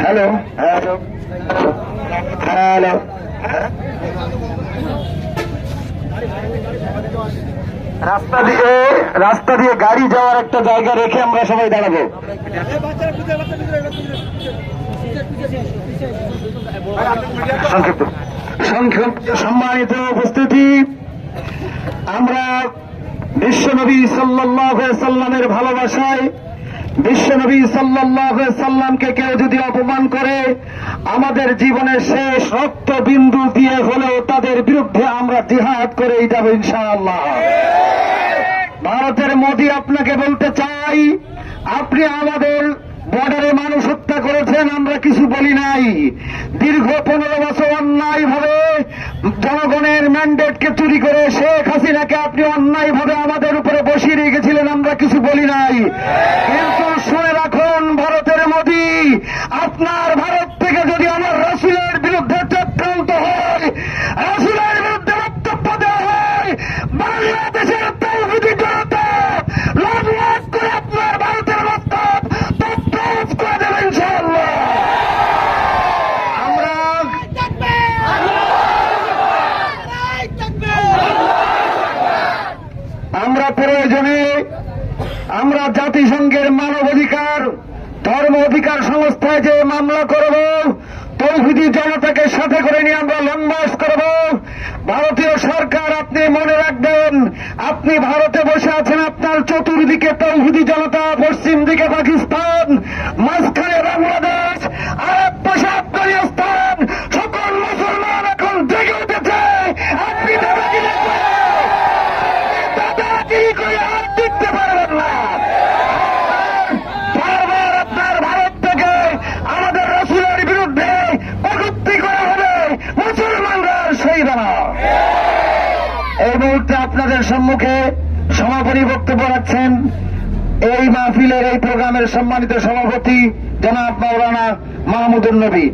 Hello hello hello. রাস্তা দিয়ে গাড়ি যাওয়ার একটা জায়গা রেখে আমরা সবাই দাঁড়াবো। সম্মানিত উপস্থিতি, আমরা বিশ্বনবী সাল্লাল্লাহু আলাইহি সাল্লামের ভালোবাসায়, বিশ্বনবী সাল্লাল্লাহু আলাইহি সাল্লামকে কেউ যদি অপমান করে, আমাদের জীবনের শেষ রক্ত বিন্দু দিয়ে হলেও তাদের বিরুদ্ধে আমরা জিহাদ করেই যাব ইনশাআল্লাহ। ভারতের মোদি, আপনাকে বলতে চাই, আপনি আমাদের বর্ডারে মানুষ হত্যা করেছেন, আমরা কিছু বলি নাই। দীর্ঘ 15 বছর অন্যায় ভাবে জনগণের ম্যান্ডেটকে চুরি করে শেখ হাসিনাকে আপনি অন্যায় ভাবে আমাদের উপরে বসিয়ে রেখেছিলেন, আমরা কিছু বলি নাই। কিন্তু শুনে রাখুন ভারতের মোদি, আপনার ভারত থেকে যদি আমার রাসূলের বিরুদ্ধে চক্রান্ত হয়, রাসূলের বিরুদ্ধে বক্তব্য দেওয়া হয়, বাংলাদেশের তাওহীদি জনতা লাখ লাখ করে আপনার ভারতের মস্তক তছনছ করে দেবে ইনশাআল্লাহ। আমরা প্রয়োজনে আমরা জাতিসংঘের মানবাধিকার, ধর্ম অধিকার সংস্থায় যে মামলা করব, তৌহিদি জনতাকে সাথে করে নিয়ে আমরা লং মার্চ করব। ভারতীয় সরকার, আপনি মনে রাখবেন, আপনি ভারতে বসে আছেন, আপনার চতুর্দিকে তৌহিদি জনতা, পশ্চিম দিকে পাকিস্তান, মাঝখানে বাংলাদেশ, আর এক পাশে আফগানিস্তান। সকল মুসলমান এখন জেগে উঠেছে। আপনি দাদাগিরি করে আর টিকতে পারবেন না। বারবার আপনার ভারত থেকে আমাদের রাসূলের বিরুদ্ধে কটূক্তি করা হবে, মুসলমানরা সইবে না। এই মুহূর্তে আপনাদের সম্মুখে সমাপনী বক্তব্য রাখছেন এই মাহফিলের, এই প্রোগ্রামের সম্মানিত সভাপতি জনাব মাওলানা মাহমুদুর নবী।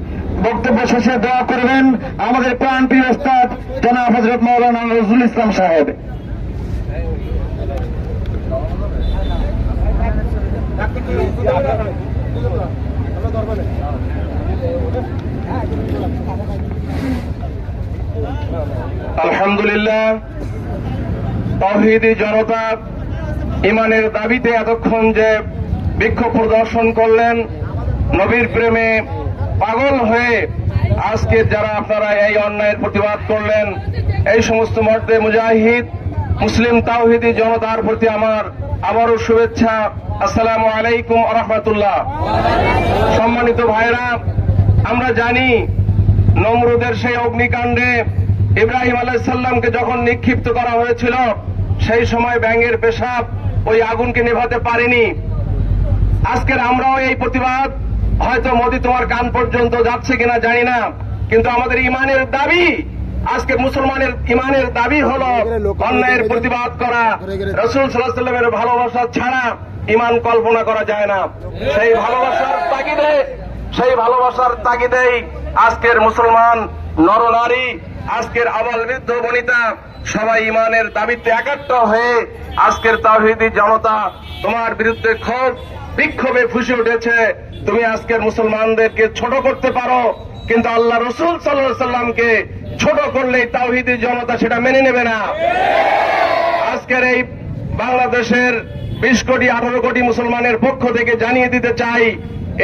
বক্তব্য শেষে দোয়া করবেন আমাদের প্রাণপ্রিয় ওস্তাদ জনাব হযরত মাওলানা নজরুল ইসলাম সাহেব। আলহামদুলিল্লাহ, তাওহীদি জনতা ইমানের দাবিতে এতক্ষণ যে বিক্ষোভ প্রদর্শন করলেন, নবীর প্রেমে পাগল হয়ে আজকে যারা আপনারা এই অন্যায়ের প্রতিবাদ করলেন, এই সমস্ত মর্দে মুজাহিদ মুসলিম তাওহীদি জনতার প্রতি আমার আবারও শুভেচ্ছা। আসসালামু আলাইকুম ওয়া রাহমাতুল্লাহ। সম্মানিত ভাইরা, আমরা জানি নমরুদের সেই অগ্নিকাণ্ডে ইব্রাহিম আলাইহিস সালামকে যখন নিক্ষিপ্ত করা হয়েছিল, সেই সময় ব্যাঙের পেশাব ওই আগুনকে নেভাতে পারেনি। আজকের আমরাও এই প্রতিবাদ, হয়তো মোদি তোমার কান পর্যন্ত যাচ্ছে কিনা জানি না, কিন্তু আমাদের ইমানের দাবি, আজকে মুসলমানের ইমানের দাবি হলো অন্যায়ের প্রতিবাদ করা। রাসূল সাল্লাল্লাহু আলাইহি ওয়াসাল্লামের ভালোবাসা ছাড়া ইমান কল্পনা করা যায় না। সেই ভালোবাসার তাগিদেই আজকের মুসলমান নরনারী, আজকের আবাল বৃদ্ধ বনিতা সবাই ইমানের দাবিতে একাত্ম হয়ে আজকের তাওহীদি জনতা তোমার বিরুদ্ধে ক্ষোভ বিক্ষোভে ফুঁসে উঠেছে। তুমি আজকের মুসলমানদেরকে ছোট করতে পারো, কিন্তু আল্লাহ রাসূল সাল্লাল্লাহু আলাইহি সাল্লামকে ছোট করলেই তাওহীদি জনতা সেটা মেনে নেবে না। আজকের এই বাংলাদেশের 20 কোটি 18 কোটি মুসলমানের পক্ষ থেকে জানিয়ে দিতে চাই,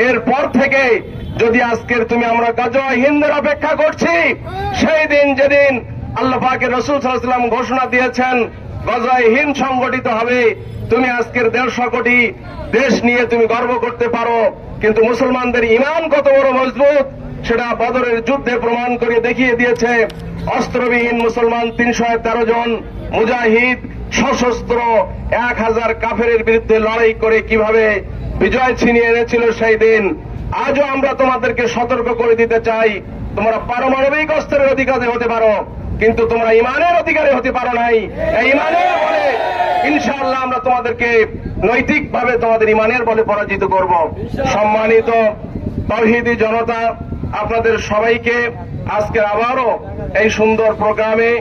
এরপর থেকে যদি আজকের তুমি আমরা গাজওয়া হিন্দের অপেক্ষা করছি, সেই দিন যেদিন আল্লাহ পাকের রাসূল সাল্লাল্লাহু আলাইহি ওয়াসাল্লাম ঘোষণা দিয়েছেন গাজওয়া হিন্দ সংগঠিত হবে, তুমি আজকের 150 কোটি দেশ নিয়ে তুমি গর্ব করতে পারো, কিন্তু মুসলমানদের ঈমান কত বড় মজবুত সেটা বদরের যুদ্ধে প্রমাণ করে দেখিয়ে দিয়েছে। অস্ত্রবিহীন মুসলমান 313 জন মুজাহিদ সশস্ত্র 1000 কাফেরের বিরুদ্ধে লড়াই করে কিভাবে বিজয় ছিনিয়ে এনেছিল সেই দিন। আজও আমরা তোমাদেরকে সতর্ক করে দিতে চাই, তোমরা পারমাণবিক অস্ত্রের অধিকারী হতে পারো, কিন্তু তোমরা ইমানের অধিকারী হতে পারো নাই। এই ইমানের বলে ইনশাআল্লাহ আমরা তোমাদেরকে নৈতিকভাবে তোমাদের ইমানের বলে পরাজিত করব। সম্মানিত তাওহীদি জনতা, আপনাদের সবাইকে আজকের আবারও এই সুন্দর প্রোগ্রামে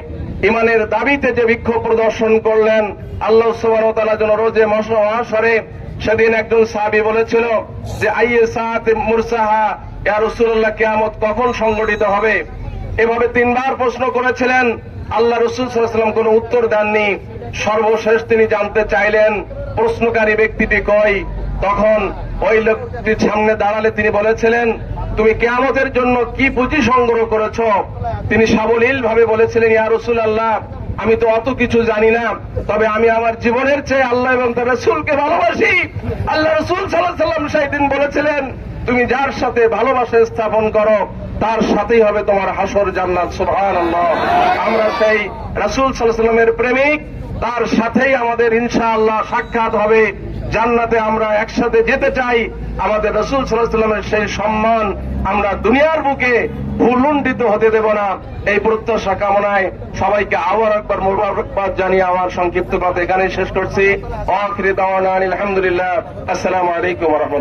ইমানের দাবিতে যে বিক্ষোভ প্রদর্শন করলেন, আল্লাহ সুবহানাহু ওয়া তাআলা যেন রোজে মাহশরে, সেদিন একজন সাহাবী বলেছিল যে আইয়ে সাআত মুরসাহা ইয়া রাসূলুল্লাহ কিয়ামত কখন সংঘটিত হবে? এভাবে 3 বার প্রশ্ন করেছিলেন। আল্লাহ রাসূল সাল্লাল্লাহু আলাইহি ওয়াসাল্লাম কোনো উত্তর দেননি। সর্বশেষ তিনি জানতে চাইলেন প্রশ্নকারী ব্যক্তিটি কই। তখন ওই লোকটির সামনে দাঁড়ালে তিনি বলেছিলেন, তুমি কিয়ামতের জন্য কি পুঁজি সংগ্রহ করেছো? তিনি সাবলীল ভাবে বলেছিলেন, ইয়া রাসূলুল্লাহ, আমি তো অত কিছু জানি না, তবে আমি আমার জীবনের চেয়ে আল্লাহ এবং তার রাসূলকে ভালোবাসি। আল্লাহ রাসূল সাল্লাল্লাহু আলাইহি ওয়াসাল্লাম সেই দিন বলেছিলেন, তুমি যার সাথে ভালোবাসা স্থাপন করো তার সাথেই হবে তোমার হাসর জান্নাত। সুবহানাল্লাহ। আমরা সেই রাসূল সাল্লাল্লাহু আলাইহি ওয়াসাল্লামের প্রেমিক, তার সাথেই আমাদের ইনশাআল্লাহ সাক্ষাৎ হবে জান্নাতে। আমরা একসাথে যেতে চাই। আমাদের রাসূল সাল্লাল্লাহু আলাইহি ওয়াসাল্লামের সেই সম্মান আমরা দুনিয়ার বুকে ভুলুণ্ঠিত হতে দেব না। এই প্রত্যাশা কামনায় সবাইকে আবার একবার মোবারকবাদ জানিয়ে আমার সংক্ষিপ্ত কথা এখানেই শেষ করছি। আখিরি দাওয়ানা আলহামদুলিল্লাহ। আসসালামু আলাইকুম ওয়া রাহমাতুল্লাহ।